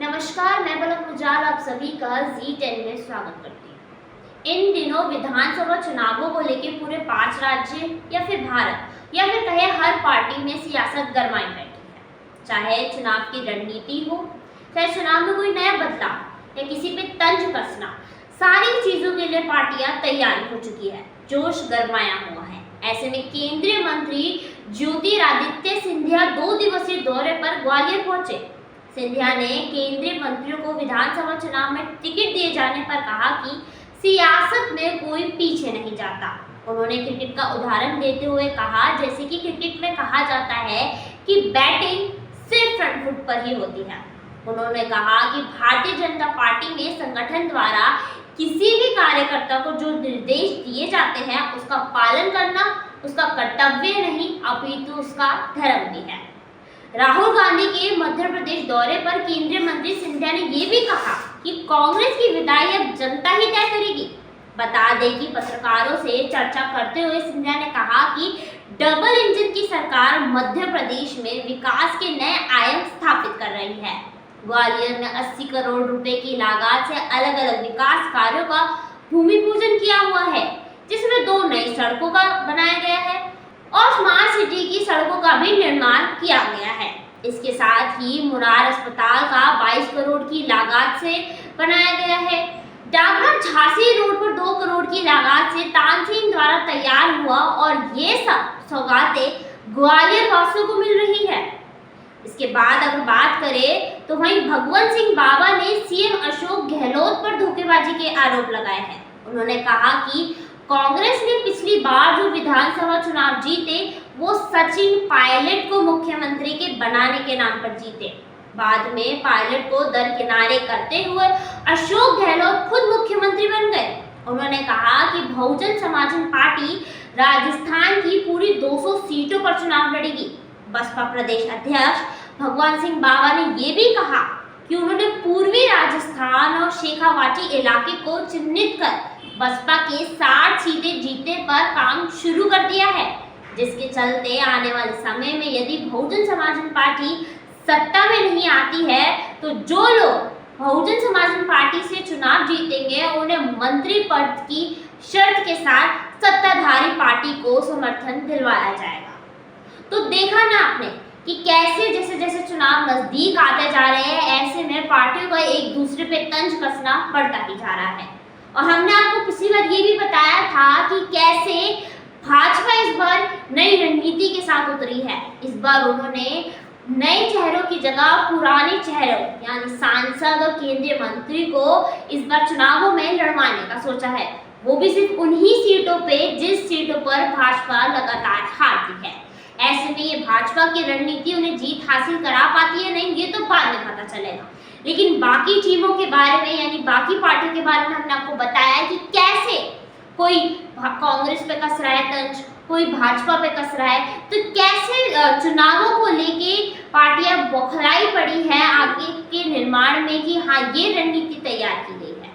नमस्कार, मैं पलक मुजाल आप सभी का Z10 में स्वागत करती हूँ। इन दिनों विधानसभा चुनावों को लेकर पूरे 5 राज्य या फिर भारत या फिर कहे हर पार्टी में सियासत गरमाई बैठी है। चाहे चुनाव की रणनीति हो, चाहे चुनाव में कोई नया बदलाव या किसी पे तंज कसना, सारी चीजों के लिए पार्टियां तैयार हो चुकी है, जोश गरमाया हुआ है। ऐसे में केंद्रीय मंत्री ज्योतिरादित्य सिंधिया 2 दिवसीय दौरे पर ग्वालियर पहुंचे। सिंधिया ने केंद्रीय मंत्रियों को विधानसभा चुनाव में टिकट दिए जाने पर कहा कि सियासत में कोई पीछे नहीं जाता। उन्होंने क्रिकेट का उदाहरण देते हुए कहा, जैसे कि क्रिकेट में कहा जाता है कि बैटिंग सिर्फ फ्रंट फुट पर ही होती है। उन्होंने कहा कि भारतीय जनता पार्टी में संगठन द्वारा किसी भी कार्यकर्ता को जो निर्देश दिए जाते हैं उसका पालन करना उसका कर्तव्य नहीं अपितु उसका धर्म भी है। राहुल गांधी के मध्य प्रदेश दौरे पर केंद्रीय मंत्री सिंधिया ने ये भी कहा कि कांग्रेस की विदाई अब जनता ही तय करेगी। बता दें कि पत्रकारों से चर्चा करते हुए सिंधिया ने कहा कि डबल इंजन की सरकार मध्य प्रदेश में विकास के नए आयाम स्थापित कर रही है। ग्वालियर में 80 करोड़ रुपए की लागत से अलग अलग विकास कार्यों का भूमि पूजन किया हुआ है, जिसमें 2 नई सड़कों का बनाया गया है और स्मार्ट सिटी की सड़कों का भी निर्माण किया गया है। इसके साथ ही मुरार अस्पताल का 22 करोड़ की लागत से बनाया गया है। डाबरा झांसी रोड पर 2 करोड़ की लागत से तानसेन द्वारा तैयार हुआ और ये सब सौगातें ग्वालियर वासियों को मिल रही है। इसके बाद अगर बात करें तो वहीं भगवंत सिंह बाबा ने सीएम अशोक गहलोत पर धोखेबाजी के आरोप लगाए हैं। उन्होंने कहा कि कांग्रेस ने पिछली बार जो विधानसभा चुनाव जीते वो सचिन पायलट को मुख्यमंत्री के बनाने के नाम पर जीते। बाद में पायलट को दरकिनारे करते हुए अशोक गहलोत खुद मुख्यमंत्री बन गए। उन्होंने कहा कि बहुजन समाज पार्टी राजस्थान की पूरी 200 सीटों पर चुनाव लड़ेगी। बसपा प्रदेश अध्यक्ष भगवान सिंह बाबा ने ये भी कहा कि उन्होंने पूर्वी राजस्थान और शेखावाटी इलाके को चिन्हित कर बसपा के 60 सीटें जीतने पर काम शुरू कर दिया है, जिसके चलते आने वाले समय में यदि बहुजन समाज पार्टी सत्ता में नहीं आती है तो जो लोग बहुजन समाज पार्टी से चुनाव जीतेंगे उन्हें मंत्री पद की शर्त के साथ सत्ताधारी पार्टी को समर्थन दिलवाया जाएगा। तो देखा ना आपने कि कैसे जैसे जैसे चुनाव नजदीक आते जा रहे हैं ऐसे में पार्टियों का एक दूसरे पे तंज कसना बढ़ता ही जा रहा है। और हमने आपको पिछली बार ये भी बताया था कि कैसे भाजपा इस बार नई रणनीति के साथ उतरी है। इस बार उन्होंने नए चेहरों की जगह पुराने चेहरों यानी सांसद और केंद्रीय मंत्री को इस बार चुनावों में लड़वाने का सोचा है, वो भी सिर्फ उन्हीं सीटों पे जिस सीटों पर भाजपा लगातार हारती है। ऐसे में ये भाजपा की रणनीति उन्हें जीत हासिल करा पाती है नहीं, ये तो बाद में पता चलेगा। लेकिन बाकी टीमों के बारे में यानी बाकी पार्टियों के बारे में हमने आपको बताया कि कैसे कोई कांग्रेस पे कस रहा है तंज, कोई भाजपा पे कस रहा है, तो कैसे चुनावों को लेके पार्टियां बौखलाई पड़ी है आगे के निर्माण में कि हाँ ये रणनीति तैयार की गई है।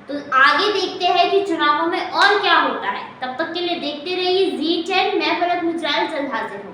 तो आगे देखते हैं कि चुनावों में और क्या होता है। तब तक के लिए देखते रहिए Z10। मैं पलक मुजाल जल्द हाजिर हूँ।